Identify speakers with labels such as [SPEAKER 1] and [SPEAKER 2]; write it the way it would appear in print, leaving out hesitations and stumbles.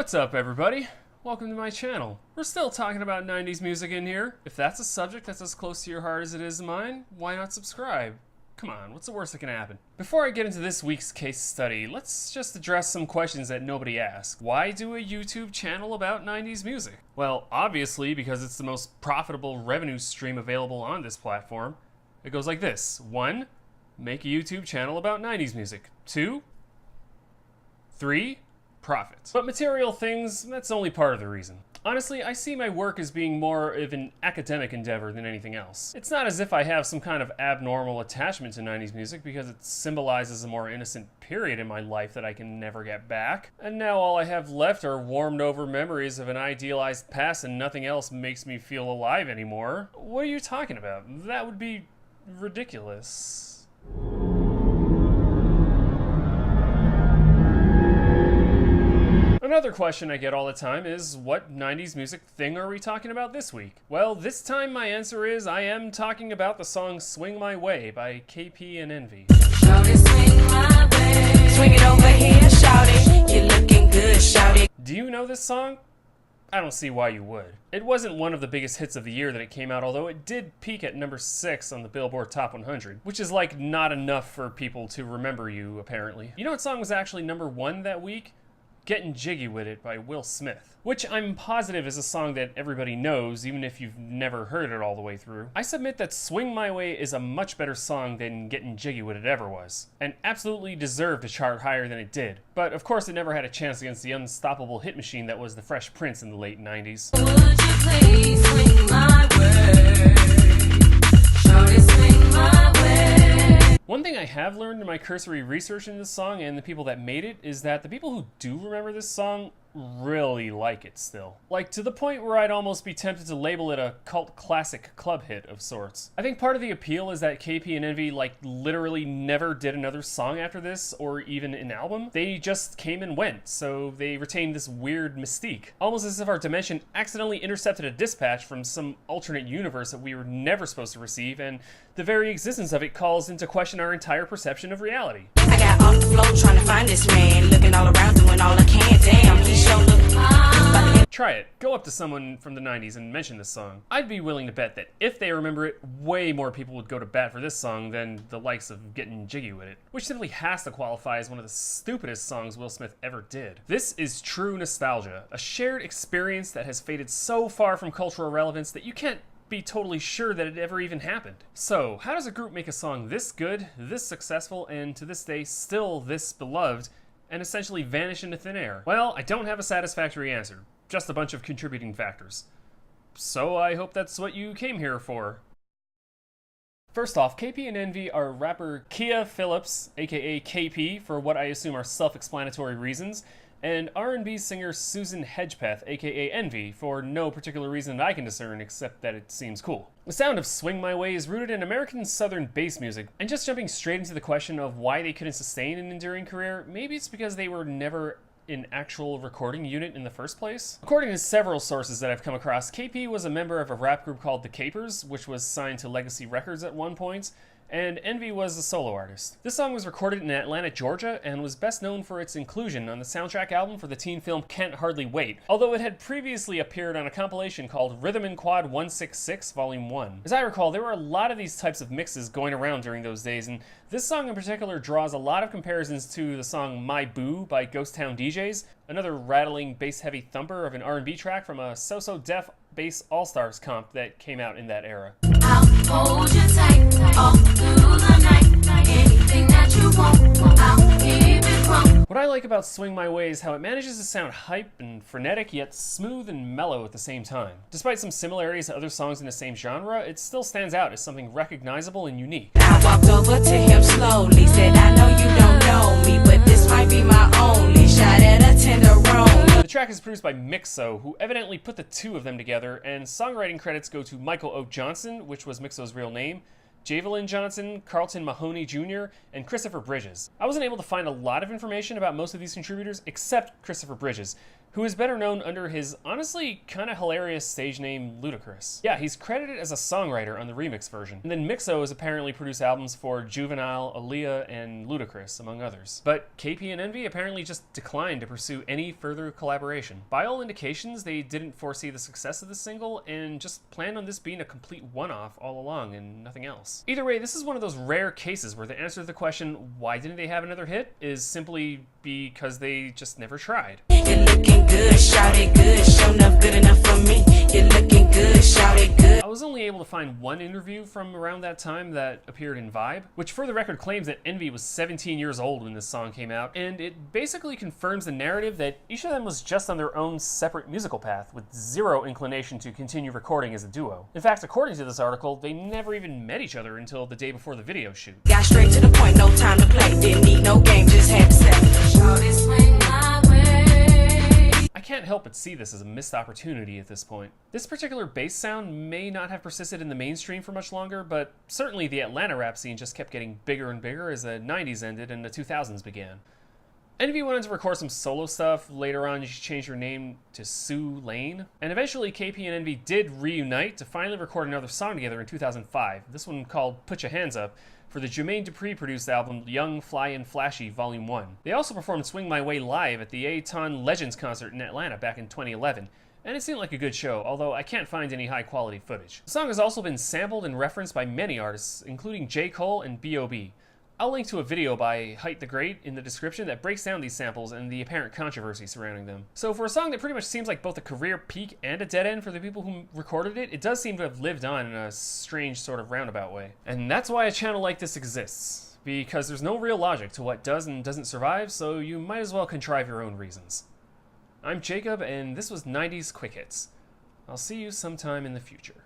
[SPEAKER 1] What's up, everybody? Welcome to my channel. We're still talking about 90s music in here. If that's a subject that's as close to your heart as it is mine, why not subscribe? Come on, what's the worst that can happen? Before I get into this week's case study, let's just address some questions that nobody asked. Why do a YouTube channel about 90s music? Well, obviously because it's the most profitable revenue stream available on this platform. It goes like this. 1. Make a YouTube channel about 90s music. 2. 3. Profit. But material things, that's only part of the reason. Honestly, I see my work as being more of an academic endeavor than anything else. It's not as if I have some kind of abnormal attachment to 90s music because it symbolizes a more innocent period in my life that I can never get back. And now all I have left are warmed over memories of an idealized past and nothing else makes me feel alive anymore. What are you talking about? That would be ridiculous. Another question I get all the time is, what 90s music thing are we talking about this week? Well, this time my answer is I am talking about the song Swing My Way by KP and Envy.
[SPEAKER 2] Shout it, swing my way. Swing it over here, shout it. You're looking good, shout it.
[SPEAKER 1] Do you know this song? I don't see why you would. It wasn't one of the biggest hits of the year that it came out, although it did peak at number 6 on the Billboard Top 100, which is like not enough for people to remember you, apparently. You know what song was actually number 1 that week? Getting Jiggy With It by Will Smith, which I'm positive is a song that everybody knows, even if you've never heard it all the way through. I submit that Swing My Way is a much better song than Getting Jiggy With It ever was, and absolutely deserved to chart higher than it did. But of course it never had a chance against the unstoppable hit machine that was the Fresh Prince in the late 90s.
[SPEAKER 2] Would you please swing my way? Shout it, swing my way.
[SPEAKER 1] One thing I have learned in my cursory research into this song and the people that made it is that the people who do remember this song really like it still. Like, to the point where I'd almost be tempted to label it a cult classic club hit of sorts. I think part of the appeal is that KP and Envy like literally never did another song after this, or even an album. They just came and went, so they retained this weird mystique. Almost as if our dimension accidentally intercepted a dispatch from some alternate universe that we were never supposed to receive, and the very existence of it calls into question our entire perception of reality.
[SPEAKER 2] I got off the floor trying to find this man, looking all around doing all I can. Damn, he sure look
[SPEAKER 1] Try it. Go up to someone from the 90s and mention this song. I'd be willing to bet that if they remember it, way more people would go to bat for this song than the likes of Getting Jiggy With It, which simply has to qualify as one of the stupidest songs Will Smith ever did. This is true nostalgia, a shared experience that has faded so far from cultural relevance that you can't be totally sure that it ever even happened. So, how does a group make a song this good, this successful, and to this day still this beloved, and essentially vanish into thin air? Well, I don't have a satisfactory answer, just a bunch of contributing factors. So I hope that's what you came here for. First off, KP and Envy are rapper Kia Phillips, aka KP, for what I assume are self-explanatory reasons, and R&B singer Susan Hedgepeth, aka Envy, for no particular reason that I can discern except that it seems cool. The sound of Swing My Way is rooted in American Southern bass music, and just jumping straight into the question of why they couldn't sustain an enduring career, maybe it's because they were never an actual recording unit in the first place? According to several sources that I've come across, KP was a member of a rap group called The Capers, which was signed to Legacy Records at one point, and Envy was a solo artist. This song was recorded in Atlanta, Georgia, and was best known for its inclusion on the soundtrack album for the teen film Can't Hardly Wait, although it had previously appeared on a compilation called Rhythm and Quad 166 Volume 1. As I recall, there were a lot of these types of mixes going around during those days, and this song in particular draws a lot of comparisons to the song My Boo by Ghost Town DJs, another rattling bass-heavy thumper of an R&B track from a So-So Def Bass All-Stars comp that came out in that era.
[SPEAKER 2] I'll hold you tight all through the night. Anything that you want, I'll keep it wrong.
[SPEAKER 1] What I like about Swing My Way is how it manages to sound hype and frenetic, yet smooth and mellow at the same time. Despite some similarities to other songs in the same genre, it still stands out as something recognizable and unique.
[SPEAKER 2] I walked over to him slowly, said, I know you don't know me, but this might be my only shot at a tenderoni.
[SPEAKER 1] The track is produced by Mixo, who evidently put the two of them together, and songwriting credits go to Michael O. Johnson, which was Mixo's real name, Javelin Johnson, Carlton Mahoney Jr., and Christopher Bridges. I wasn't able to find a lot of information about most of these contributors except Christopher Bridges, who is better known under his honestly kinda hilarious stage name Ludacris. Yeah, he's credited as a songwriter on the remix version. And then Mixo has apparently produced albums for Juvenile, Aaliyah, and Ludacris, among others. But KP and Envy apparently just declined to pursue any further collaboration. By all indications, they didn't foresee the success of this single and just planned on this being a complete one-off all along and nothing else. Either way, this is one of those rare cases where the answer to the question, why didn't they have another hit, is simply because they just never tried.
[SPEAKER 3] You're looking good, shout it good, show enough good enough for me. You're looking good, shout it good.
[SPEAKER 1] I was only able to find one interview from around that time that appeared in Vibe, which for the record claims that Envy was 17 years old when this song came out, and it basically confirms the narrative that each of them was just on their own separate musical path, with zero inclination to continue recording as a duo. In fact, according to this article, they never even met each other until the day before the video shoot.
[SPEAKER 3] Got straight to the point, no time to play. Didn't need no game, just had to say.
[SPEAKER 2] Shorty swing my way.
[SPEAKER 1] I can't help but see this as a missed opportunity at this point. This particular bass sound may not have persisted in the mainstream for much longer, but certainly the Atlanta rap scene just kept getting bigger and bigger as the 90s ended and the 2000s began. Envy went on to record some solo stuff. Later on, she changed her name to Sue Lane. And eventually, KP and Envy did reunite to finally record another song together in 2005. This one called Put Your Hands Up, for the Jermaine Dupri produced album Young, Fly, and Flashy Volume 1. They also performed Swing My Way live at the A-Ton Legends concert in Atlanta back in 2011. And it seemed like a good show, although I can't find any high quality footage. The song has also been sampled and referenced by many artists, including J. Cole and B.O.B. I'll link to a video by Height the Great in the description that breaks down these samples and the apparent controversy surrounding them. So for a song that pretty much seems like both a career peak and a dead end for the people who recorded it, it does seem to have lived on in a strange sort of roundabout way. And that's why a channel like this exists, because there's no real logic to what does and doesn't survive, so you might as well contrive your own reasons. I'm Jacob, and this was 90s Quick Hits. I'll see you sometime in the future.